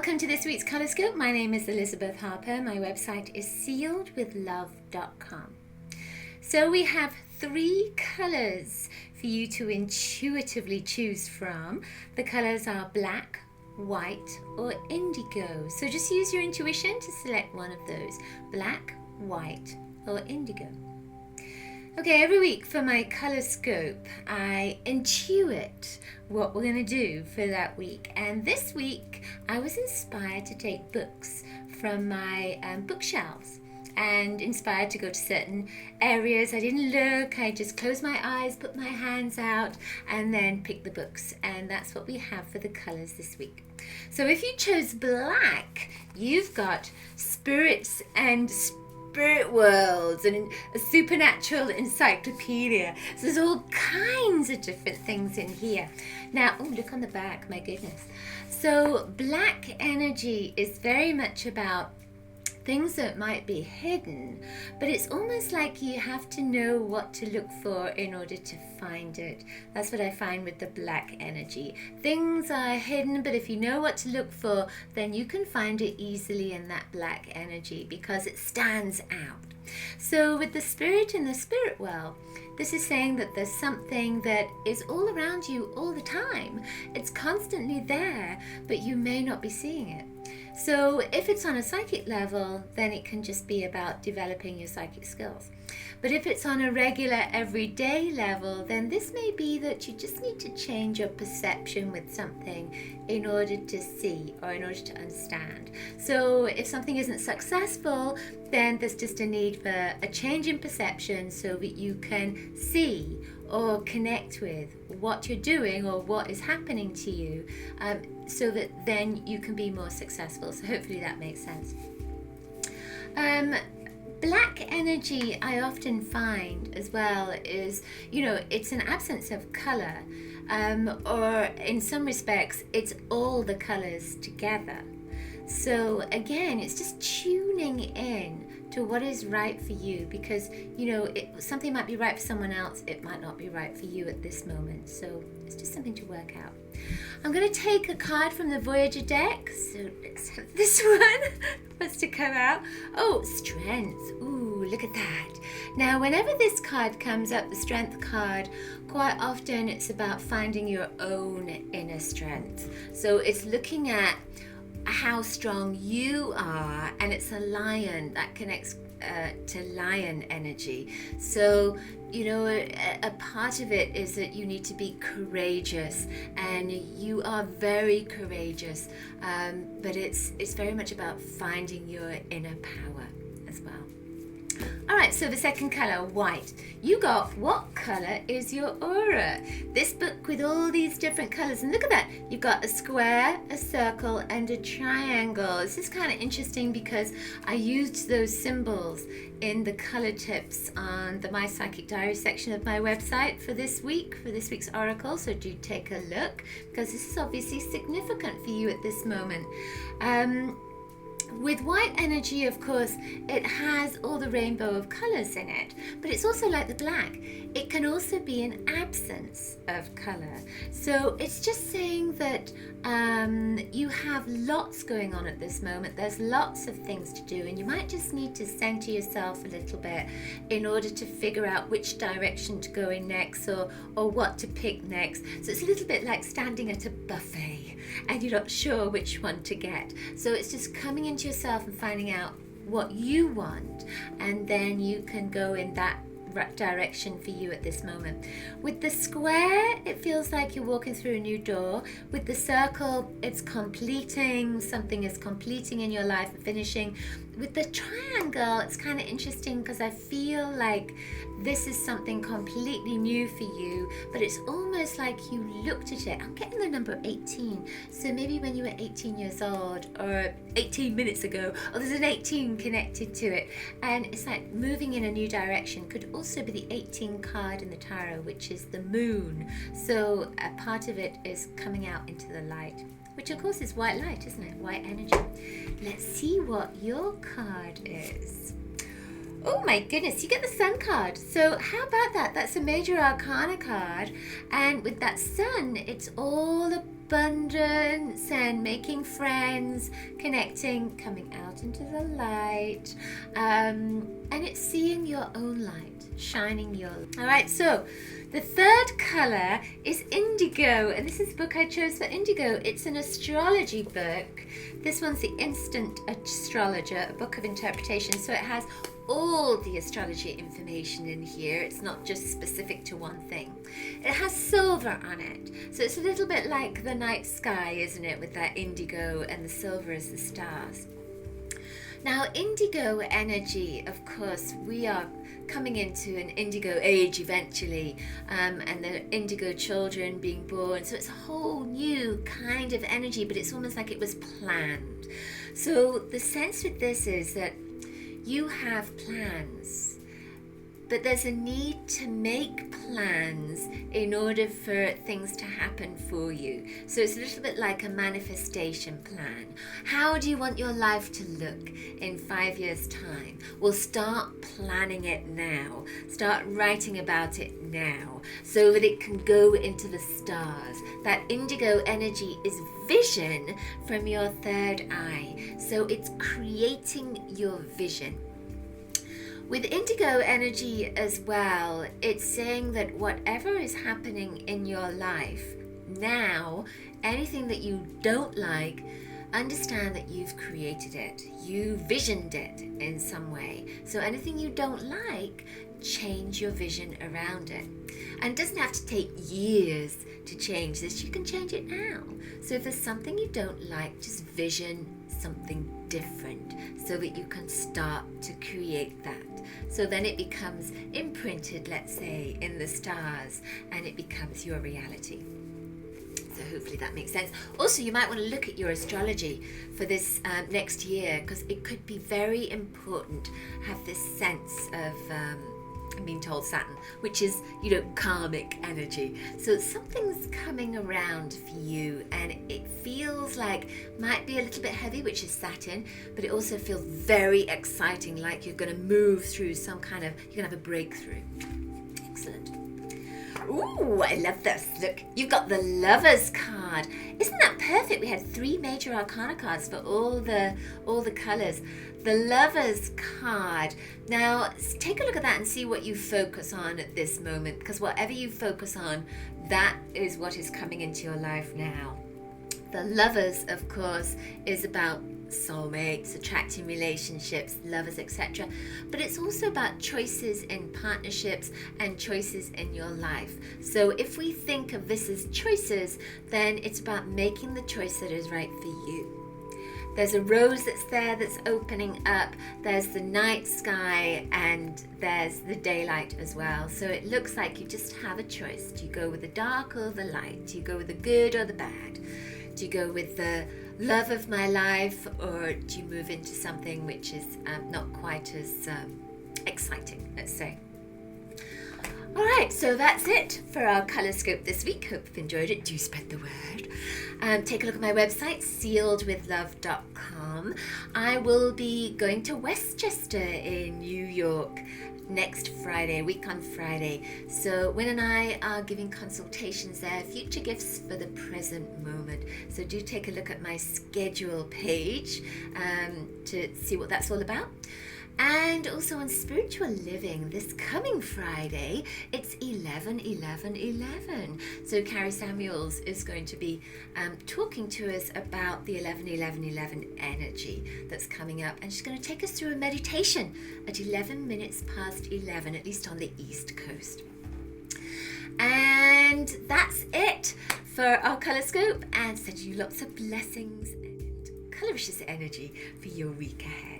Welcome to this week's Colorscope. My name is Elizabeth Harper. My website is sealedwithlove.com. So we have 3 colors for you to intuitively choose from. The colors are black, white, or indigo. So just use your intuition to select one of those: black, white, or indigo. Okay, every week for my Colorscope, I intuit what we're going to do for that week. And this week, I was inspired to take books from my bookshelves and inspired to go to certain areas. I didn't look, I just closed my eyes, put my hands out, and then picked the books. And that's what we have for the colors this week. So if you chose black, you've got spirits and spirit worlds and a supernatural encyclopedia. So there's all kinds of different things in here. Now, oh, look on the back, my goodness. So black energy is very much about things that might be hidden, but it's almost like you have to know what to look for in order to find it. That's what I find with the black energy. Things are hidden, but if you know what to look for, then you can find it easily in that black energy because it stands out. So with the spirit and the spirit well, this is saying that there's something that is all around you all the time. It's constantly there, but you may not be seeing it. So if it's on a psychic level, then it can just be about developing your psychic skills. But if it's on a regular, everyday level, then this may be that you just need to change your perception with something in order to see or in order to understand. So if something isn't successful, then there's just a need for a change in perception so that you can see or connect with what you're doing or what is happening to you, so that then you can be more successful. So hopefully that makes sense. Black energy, I often find as well, is, it's an absence of color, or in some respects, it's all the colors together. So again, it's just tuning in to what is right for you, because something might be right for someone else, it might not be right for you at this moment. So it's just something to work out. I'm going to take a card from the Voyager deck. So let's have this one first to come out. Oh, strength. Ooh, look at that. Now, whenever this card comes up, the strength card, quite often it's about finding your own inner strength. So it's looking at how strong you are, and it's a lion that connects to lion energy. So a part of it is that you need to be courageous, and you are very courageous, but it's very much about finding your inner power as well. All right, so the second color, white. You got, what color is your aura? This book with all these different colors, and look at that. You've got a square, a circle, and a triangle. This is kind of interesting because I used those symbols in the color tips on the My Psychic Diary section of my website for this week's oracle. So do take a look, because this is obviously significant for you at this moment. With white energy, of course, it has all the rainbow of colors in it, but it's also like the black. It can also be an absence of color. So it's just saying that you have lots going on at this moment. There's lots of things to do, and you might just need to center yourself a little bit in order to figure out which direction to go in next, or what to pick next. So it's a little bit like standing at a buffet and you're not sure which one to get. So it's just coming into yourself and finding out what you want, and then you can go in that direction for you at this moment. With the square, it feels like you're walking through a new door. With the circle, it's completing, something is completing in your life and finishing. With the triangle, it's kind of interesting because I feel like this is something completely new for you, but it's almost like you looked at it. I'm getting the number 18. So maybe when you were 18 years old, or 18 minutes ago, or there's an 18 connected to it. And it's like moving in a new direction. Could also be the 18 card in the tarot, which is the moon. So a part of it is coming out into the light, which of course is white light, isn't it? White energy. Let's see what your card is. Oh my goodness, you get the Sun card. So how about that? That's a Major Arcana card. And with that Sun, it's all abundance and making friends, connecting, coming out into the light. And it's seeing your own light, shining your light. All right, so the third color is Indigo. And this is the book I chose for Indigo. It's an astrology book. This one's the Instant Astrologer, a book of interpretation. So it has all the astrology information in here. It's not just specific to one thing. It has silver on it. So it's a little bit like the night sky, isn't it? With that indigo and the silver as the stars. Now, indigo energy, of course, we are coming into an indigo age eventually, and the indigo children being born. So it's a whole new kind of energy, but it's almost like it was planned. So the sense with this is that you have plans, but there's a need to make plans in order for things to happen for you. So it's a little bit like a manifestation plan. How do you want your life to look in 5 years' time? Well, start planning it now. Start writing about it now so that it can go into the stars. That indigo energy is vision from your third eye. So it's creating your vision. With indigo energy as well, it's saying that whatever is happening in your life now, anything that you don't like, understand that you've created it. You visioned it in some way. So anything you don't like, change your vision around it. And it doesn't have to take years to change this. You can change it now. So if there's something you don't like, just vision something different so that you can start to create that. So then it becomes imprinted, let's say, in the stars, and it becomes your reality. So hopefully that makes sense. Also, you might want to look at your astrology for this next year, because it could be very important to have this sense of I'm being told Saturn, which is, karmic energy. So something's coming around for you, and it feels like might be a little bit heavy, which is Saturn, but it also feels very exciting, like you're going to move through some kind of, you're going to have a breakthrough. Excellent. Ooh, I love this. Look, you've got the Lovers card. Isn't that perfect? We had 3 Major Arcana cards for all the colors. The Lovers card. Now, take a look at that and see what you focus on at this moment, because whatever you focus on, that is what is coming into your life now. The Lovers, of course, is about soulmates, attracting relationships, lovers, etc. But it's also about choices in partnerships and choices in your life. So if we think of this as choices, then it's about making the choice that is right for you. There's a rose that's there that's opening up. There's the night sky, and there's the daylight as well. So it looks like you just have a choice. Do you go with the dark or the light? Do you go with the good or the bad? Do you go with the love of my life, or do you move into something which is not quite as exciting, let's say? All right, so that's it for our Colorscope this week. Hope you've enjoyed it. Do spread the word. Take a look at my website, sealedwithlove.com. I will be going to Westchester in New York next Friday, a week on Friday. So Wynn and I are giving consultations there, future gifts for the present moment. So do take a look at my schedule page to see what that's all about. And also on spiritual living, this coming Friday, it's 11-11-11. So Carrie Samuels is going to be talking to us about the 11-11-11 energy that's coming up. And she's going to take us through a meditation at 11 minutes past 11, at least on the East Coast. And that's it for our Colorscope, and send you lots of blessings and coloricious energy for your week ahead.